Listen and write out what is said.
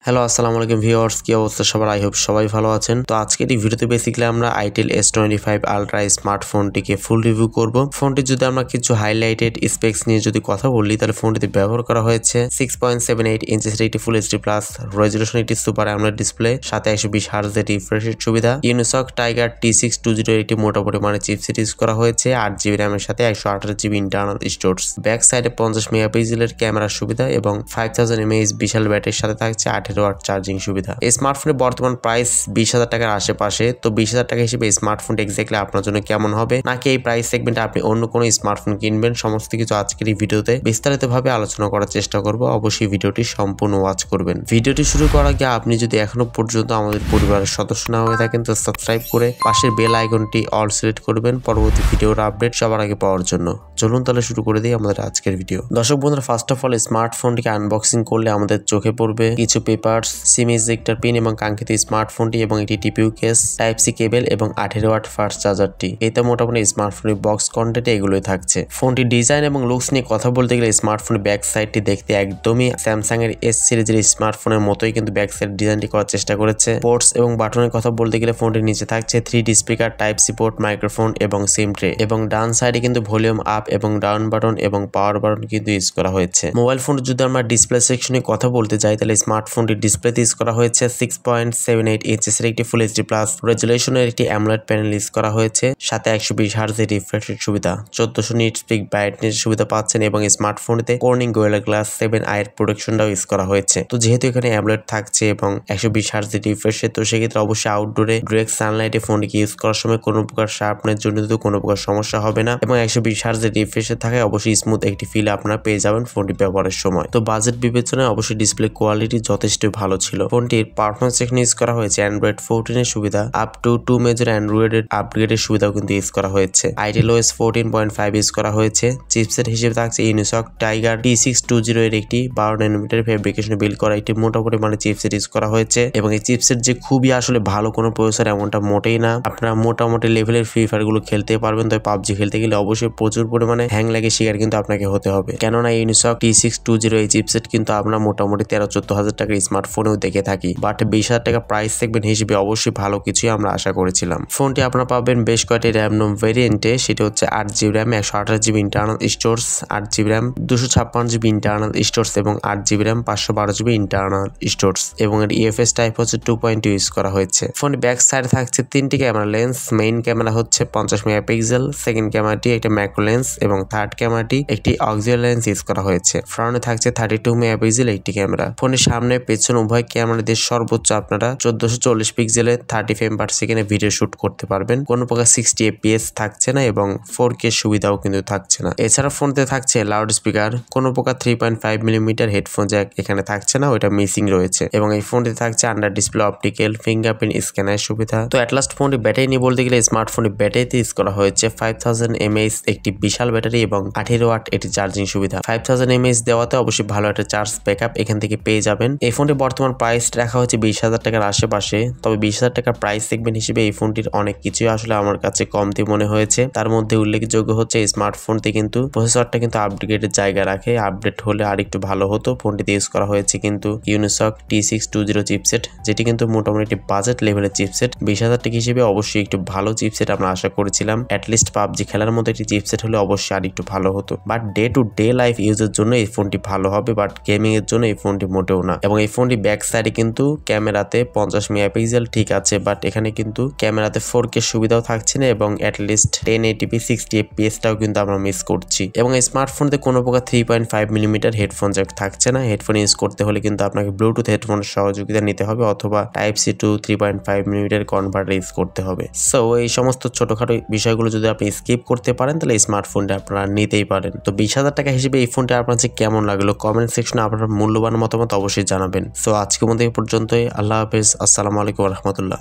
Hello আসসালামু আলাইকুম viewers, কি অবস্থা সবার? আই হোপ সবাই ভালো আছেন। তো আজকের এই ভিডিওতে বেসিক্যালি আমরা আইটেল S25 আলট্রা স্মার্টফোনটিকে ফুল রিভিউ করব। ফোনটি যদি আমরা কিছু হাইলাইটেড স্পেক্স নিয়ে যদি কথা বলি, তাহলে ফোনটিতে ব্যবহার করা হয়েছে 6.78 ইঞ্চের একটি ফুল এইচডি প্লাস রেজলিউশন একটি সুপার অ্যামোলেড ডিসপ্লে, সাথে 120 হার্জ এর রিফ্রেশ রেট সুবিধা। ইউনিসক টাইগার T620 এর একটি মোটামুটি মানে চিপসেট ইউজ করা হয়েছে। 8GB র্যামের সাথে 128GB ইন্টারনাল স্টোরেজ। ব্যাক সাইডে 50 মেগাপিক্সেলের ক্যামেরার সুবিধা এবং 5000 mAh বিশাল ব্যাটারির সাথে থাকছে 18 ওয়াট চার্জিং সুবিধা। এই স্মার্টফোনের বর্তমান প্রাইস 20,000 টাকার আশেপাশে। তো 20,000 টাকা হিসেবে স্মার্টফোনটা এক্স্যাক্টলি আপনার জন্য কেমন হবে, নাকি এই প্রাইস সেগমেন্টে আপনি অন্য কোনো স্মার্টফোন কিনবেন, সমস্ত কিছু আজকের এই ভিডিওতে বিস্তারিতভাবে আলোচনা করার চেষ্টা করব। অবশ্যই ভিডিওটি সম্পূর্ণ ওয়াচ করবেন। ভিডিওটি শুরু করার আগে আপনি যদি এখনো পর্যন্ত আমাদের পরিবারের সদস্য না হয়ে থাকেন, তো সাবস্ক্রাইব করে পাশের বেল আইকনটি অল সিলেক্ট করবেন পরবর্তী ভিডিওর আপডেট সবার আগে পাওয়ার জন্য। চলুন তাহলে শুরু করে দিই আমাদের আজকের ভিডিও। দর্শক বন্ধুরা, ফার্স্ট অফ অল স্মার্টফোনটিকে আনবক্সিং করলে আমাদের চোখে পড়বে কিছু পেপারস, সিম ইজেক্টর পিন এবং কাঙ্ক্ষিত স্মার্টফোনটি এবং একটি TPU case, type C cable এবং 18 ওয়াট ফাস্ট চার্জারটি। এতে মোটামুটি স্মার্টফোনের বক্স কন্টেন্টে এগুলোই থাকছে। ফোনটির ডিজাইন এবং লুকস নিয়ে কথা বলতে গেলে স্মার্টফোনের ব্যাক সাইডটি দেখতে একদমই স্যামসাং এর S সিরিজের স্মার্টফোনের মতোই কিন্তু ব্যাক সাইড ডিজাইনটি করার চেষ্টা করেছে। পোর্টস এবং বাটনের কথা বলতে গেলে ফোনটির নিচে থাকছে 3D speaker, type C port, microphone এবং সিম ট্রে, এবং ডান সাইডে কিন্তু ভলিউম আপ এবং ডাউন বাটন এবং পাওয়ার বাটন কিন্তু ইউজ করা হয়েছে। মোবাইল ফোন যদি আমরা ডিসপ্লে সেকশনে কথা বলতে যাই, তাহলে স্মার্টফোনটির ডিসপ্লেতে ইউজ করা হয়েছে 6.78 ইঞ্চের একটি ফুল এইচডি প্লাস রেজলিউশনের একটি অ্যামোলেড প্যানেল ইউজ করা হয়েছে, সাথে 120 হার্জ এর রিফ্রেশ রেট সুবিধা, 1400 নিট পিক ব্রাইটনেস সুবিধা পাচ্ছেন এবং স্মার্টফোনটিতে কর্নিং গোরিলা গ্লাস 7i এর প্রোটেকশনটাও ইউজ করা হয়েছে। তো যেহেতু এখানে অ্যামোলেড থাকছে এবং 120 হার্জ এর রিফ্রেশ রেট, তো সেক্ষেত্রে অবশ্যই আউটডোরে ডিরেক্ট সানলাইটে ফোনটিকে ইউজ করার সময় কোনো প্রকার শার্পনেস জনিত কোনো প্রকার সমস্যা হবে না এবং 120 হার্জ এর রিফ্রেশ রেট থাকায় অবশ্যই স্মুথ একটি ফিল আপনারা পেয়ে যাবেন ফোনটি ব্যবহারের সময়। তো বাজেট বিবেচনায় অবশ্যই ডিসপ্লে কোয়ালিটি যথেষ্ট ভালো ছিল। ফোনটির পারফরমেন্স সেকশনে ইউজ করা হয়েছে অ্যান্ড্রয়েড 14 এর সুবিধা, আপ টু 2 মেজর অ্যান্ড্রয়েডের আপগ্রেডের সুবিধাও কিন্তু ইউজ করা হয়েছে। আইটেল OS 14.5 ইউজ করা হয়েছে। চিপসেট হিসেবে থাকছে ইউনিসক টাইগার T620 এর একটি 12 ন্যানোমিটার ফেব্রিকেশনে বিল্ড করা একটি মোটামুটি মানে চিপসেট ইউজ করা হয়েছে এবং এই চিপসেট যে খুবই আসলে ভালো কোনো প্রসেসর এমনটা মোটেই না। আপনারা মোটামুটি লেভেলের ফ্রি ফায়ার গুলো খেলতে পারবেন, তবে পাবজি খেলতে গেলে অবশ্যই প্রচুর পরিমাণে হ্যাং লাগে শিকার কিন্তু আপনাকে হতে হবে, কেননা ইউনিসক T620 এই চিপসেট কিন্তু আমরা মোটামুটি 13-14 হাজার টাকার স্মার্টফোনেও দেখে থাকি, বাট 20,000 টাকা প্রাইস সেগমেন্ট হিসেবে অবশ্যই ভালো কিছুই আমরা আশা করেছিলাম। ফোনটি আপনারা পাবেন বেশ কয়েকটি র্যাম নোম ভেরিয়েন্টে, সেটা হচ্ছে 8GB RAM, 128GB internal storage, 8GB RAM, 256GB internal storage এবং 8GB RAM, 512GB internal storage এবং এর EFS টাইপ হচ্ছে 2.2 ইউজ করা হয়েছে। ফোনের ব্যাক সাইডে থাকছে 3টি ক্যামেরা লেন্স। মেইন ক্যামেরা হচ্ছে 50 মেগাপিক্সেল, সেকেন্ড ক্যামেরাটি একটা ম্যাক্রো লেন্স এবং থার্ড ক্যামেরাটি একটি অক্সিলারি লেন্স ইউজ করা হয়েছে। ফ্রন্টে থাকছে 32 মেগাপিক্সেল একটি ক্যামেরা। ফোনের সামনে পেছনে উভয় ক্যামেরা দিয়ে সর্বোচ্চ আপনারা 1440 পিক্সেলে 30 ফ্রেম পার সেকেন্ডে ভিডিও শুট করতে পারবেন। কোনো প্রকার 60 FPS থাকছে না এবং 4K সুবিধাও কিন্তু থাকছে না। এছাড়া ফোনতে থাকছে লাউড স্পিকার, কোনো প্রকার 3.5 মিলিমিটার হেডফোন জ্যাক এখানে থাকছে না, ওইটা মিসিং রয়েছে এবং এই ফোনটিতে থাকছে under display optical fingerprint scanner সুবিধা। তো অ্যাট লাস্ট ফোনটি ব্যাটারি নিয়ে বলতে গেলে স্মার্টফোনের ব্যাটারিতে ইউজ করা হয়েছে 5000 mAh একটি বিশাল ব্যাটারি এবং 18 ওয়াট একটি চার্জিং সুবিধা। 5000 mAh দেওয়াতে অবশ্যই ভালো একটা চার্জ ব্যাকআপ এখান থেকে পেয়ে যাবেন। এই ফোনটির বর্তমান প্রাইস রাখা হচ্ছে 20,000 টাকার আশেপাশে, তবে 20,000 টাকার প্রাইস সেগমেন্ট হিসেবে এই ফোনটির অনেক কিছুই আসলে আমার কাছে কমতি মনে হয়েছে। তার মধ্যে উল্লেখযোগ্য হচ্ছে এই স্মার্টফোনটি কিন্তু প্রসেসরটা কিন্তু আপডেটের জায়গা রাখে, আপডেট হলে আর একটু ভালো হতো। ফোনটিতে ইউজ করা হয়েছে কিন্তু ইউনিসক T620 চিপসেট, যেটি কিন্তু মোটামুটি বাজেট লেভেলের চিপসেট। 20,000 টাকা হিসেবে অবশ্যই একটু ভালো চিপসেট আমরা আশা করেছিলাম। অ্যাটলিস্ট পাবজি খেলার মতো একটি চিপসেট হলে অবশ্যই আর একটু ভালো হতো, but day to day life ইউজের জন্য এই ফোনটি ভালো হবে, বাট গেমিং এর জন্য এই ফোনটি মোটেও না। এবং এই ফোনটি ব্যাক সাইডে কিন্তু ক্যামেরাতে 50 মেগাপিক্সেল ঠিক আছে, বাট এখানে কিন্তু ক্যামেরাতে 4K সুবিধাও থাকছে না এবং অ্যাটলিস্ট 1080p 60 FPS টাও কিন্তু আমরা মিস করছি। এবং এই স্মার্টফোনতে কোনো প্রকার 3.5 মিলিমিটার হেডফোন জ্যাক থাকছে না। হেডফোন ইউজ করতে হলে কিন্তু আপনাকে ব্লুটুথ হেডফোনের সহযোগিতা নিতে হবে অথবা type C to 3.5 millimetre converter use করতে হবে। সো এই সমস্ত ছোটখাটো বিষয়গুলো যদি আপনি স্কিপ করতে পারেন, তাহলে এই স্মার্টফোনটা আপনারা নিতেই পারেন। তো 20,000 টাকা হিসেবে এই ফোনটা আপনার কাছে কেমন লাগলো কমেন্ট সেকশনে আপনার মূল্যবান মতামত অবশ্যই জানাবেন। সো আজকের মধ্যে এই পর্যন্তই। আল্লাহ হাফেজ, আসসালামু আলাইকুম রহমতুল্লাহ।